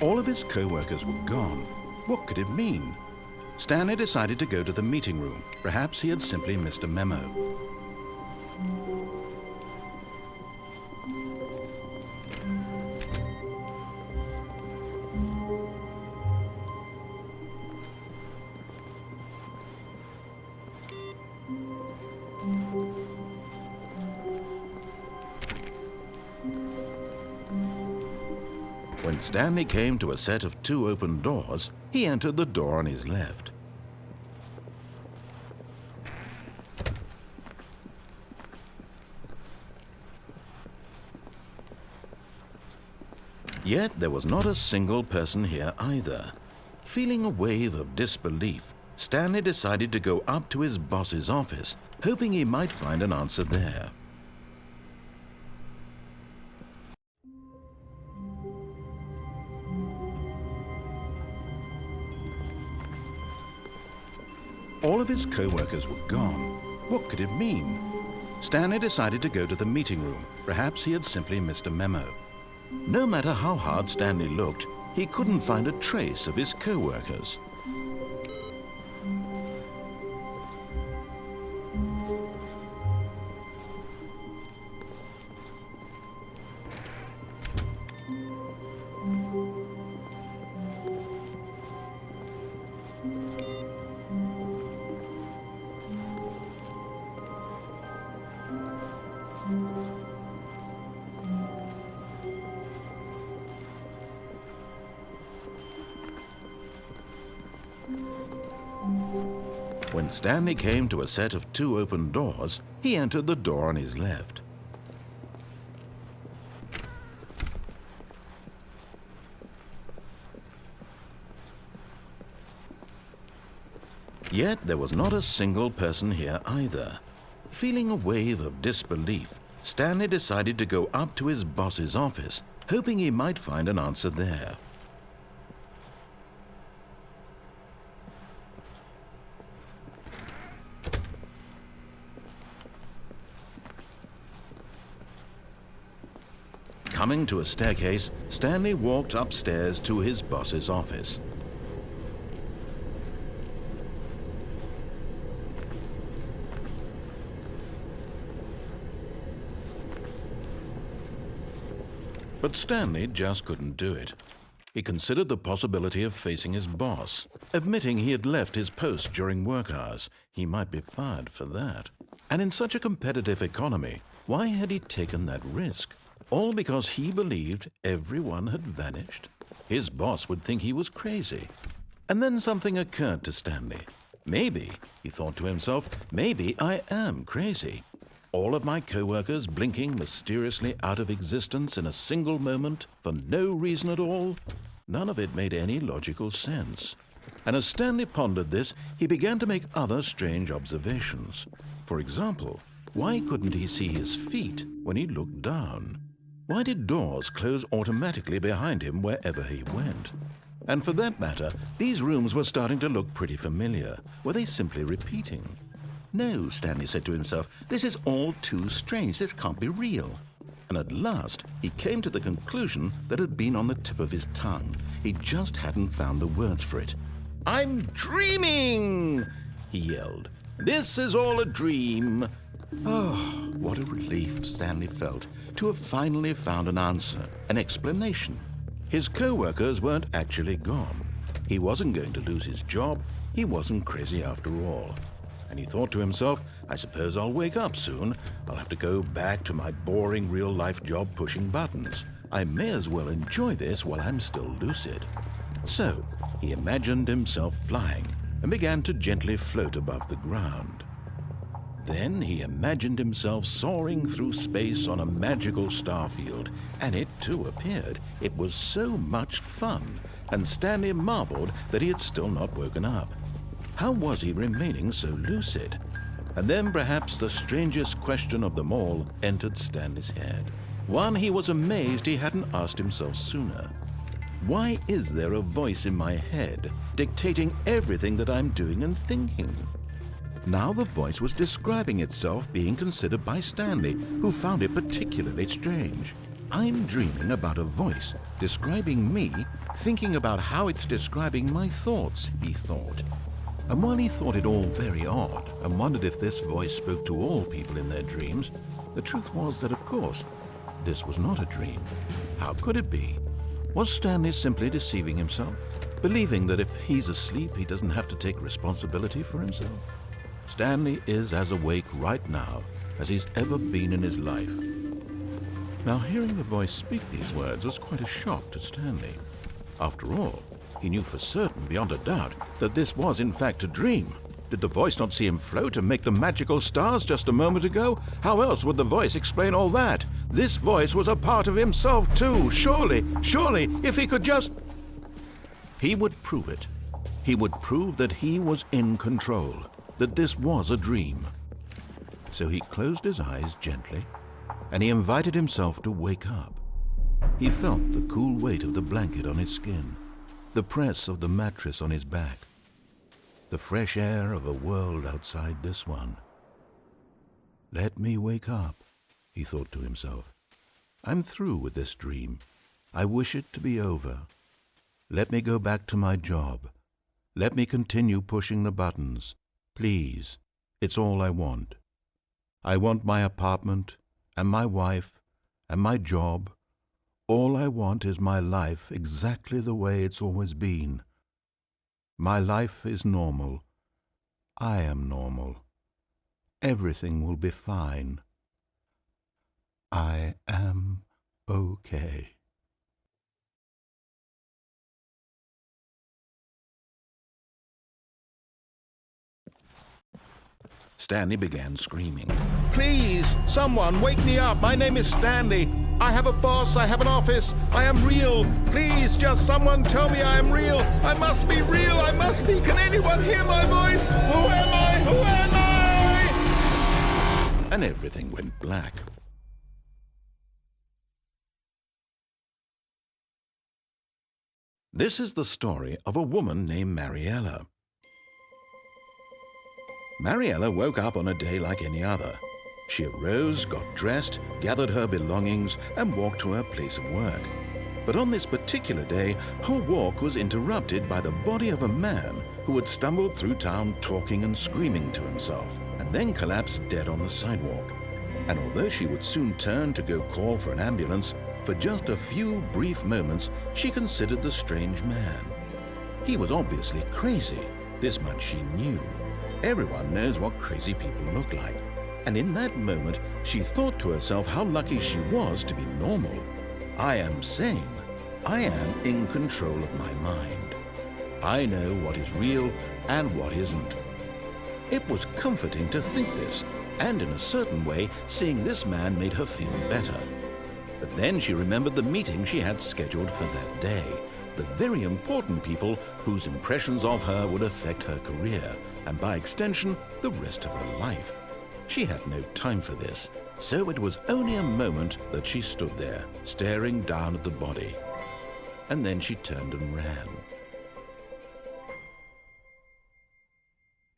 All of his co-workers were gone. What could it mean? Stanley decided to go to the meeting room. Perhaps he had simply missed a memo. When Stanley came to a set of 2 open doors, he entered the door on his left. Yet there was not a single person here either. Feeling a wave of disbelief, Stanley decided to go up to his boss's office, hoping he might find an answer there. All of his co-workers were gone. What could it mean? Stanley decided to go to the meeting room. Perhaps he had simply missed a memo. No matter how hard Stanley looked, he couldn't find a trace of his co-workers. When Stanley came to a set of 2 open doors, he entered the door on his left. Yet there was not a single person here either. Feeling a wave of disbelief, Stanley decided to go up to his boss's office, hoping he might find an answer there. Coming to a staircase, Stanley walked upstairs to his boss's office. But Stanley just couldn't do it. He considered the possibility of facing his boss. Admitting he had left his post during work hours, he might be fired for that. And in such a competitive economy, why had he taken that risk? All because he believed everyone had vanished? His boss would think he was crazy. And then something occurred to Stanley. Maybe, he thought to himself, maybe I am crazy. All of my co-workers blinking mysteriously out of existence in a single moment for no reason at all? None of it made any logical sense. And as Stanley pondered this, he began to make other strange observations. For example, why couldn't he see his feet when he looked down? Why did doors close automatically behind him wherever he went? And for that matter, these rooms were starting to look pretty familiar. Were they simply repeating? No, Stanley said to himself, this is all too strange. This can't be real. And at last, he came to the conclusion that had been on the tip of his tongue. He just hadn't found the words for it. "I'm dreaming!" he yelled. "This is all a dream." Oh, what a relief Stanley felt to have finally found an answer, an explanation. His co-workers weren't actually gone. He wasn't going to lose his job. He wasn't crazy after all. And he thought to himself, I suppose I'll wake up soon. I'll have to go back to my boring real-life job pushing buttons. I may as well enjoy this while I'm still lucid. So he imagined himself flying and began to gently float above the ground. Then he imagined himself soaring through space on a magical starfield, and it too appeared. It was so much fun, and Stanley marveled that he had still not woken up. How was he remaining so lucid? And then perhaps the strangest question of them all entered Stanley's head. One he was amazed he hadn't asked himself sooner. Why is there a voice in my head dictating everything that I'm doing and thinking? Now the voice was describing itself being considered by Stanley, who found it particularly strange. I'm dreaming about a voice describing me thinking about how it's describing my thoughts, he thought. And while he thought it all very odd and wondered if this voice spoke to all people in their dreams, the truth was that, of course, this was not a dream. How could it be? Was Stanley simply deceiving himself, believing that if he's asleep, he doesn't have to take responsibility for himself? Stanley is as awake right now as he's ever been in his life. Now, hearing the voice speak these words was quite a shock to Stanley. After all, he knew for certain, beyond a doubt, that this was in fact a dream. Did the voice not see him float and make the magical stars just a moment ago? How else would the voice explain all that? This voice was a part of himself too. Surely, if he could just... He would prove it. He would prove that he was in control, that this was a dream. So he closed his eyes gently, and he invited himself to wake up. He felt the cool weight of the blanket on his skin, the press of the mattress on his back, the fresh air of a world outside this one. Let me wake up, he thought to himself. I'm through with this dream. I wish it to be over. Let me go back to my job. Let me continue pushing the buttons. Please, it's all I want. I want my apartment and my wife and my job. All I want is my life exactly the way it's always been. My life is normal. I am normal. Everything will be fine. I am okay. Stanley began screaming. Please, someone, wake me up. My name is Stanley. I have a boss. I have an office. I am real. Please, just someone tell me I am real. I must be real. I must be. Can anyone hear my voice? Who am I? Who am I? And everything went black. This is the story of a woman named Mariella. Mariella woke up on a day like any other. She arose, got dressed, gathered her belongings, and walked to her place of work. But on this particular day, her walk was interrupted by the body of a man who had stumbled through town talking and screaming to himself, and then collapsed dead on the sidewalk. And although she would soon turn to go call for an ambulance, for just a few brief moments, she considered the strange man. He was obviously crazy. This much she knew. Everyone knows what crazy people look like. And in that moment, she thought to herself how lucky she was to be normal. I am sane. I am in control of my mind. I know what is real and what isn't. It was comforting to think this, and in a certain way, seeing this man made her feel better. But then she remembered the meeting she had scheduled for that day, the very important people whose impressions of her would affect her career, and by extension, the rest of her life. She had no time for this, so it was only a moment that she stood there, staring down at the body. And then she turned and ran.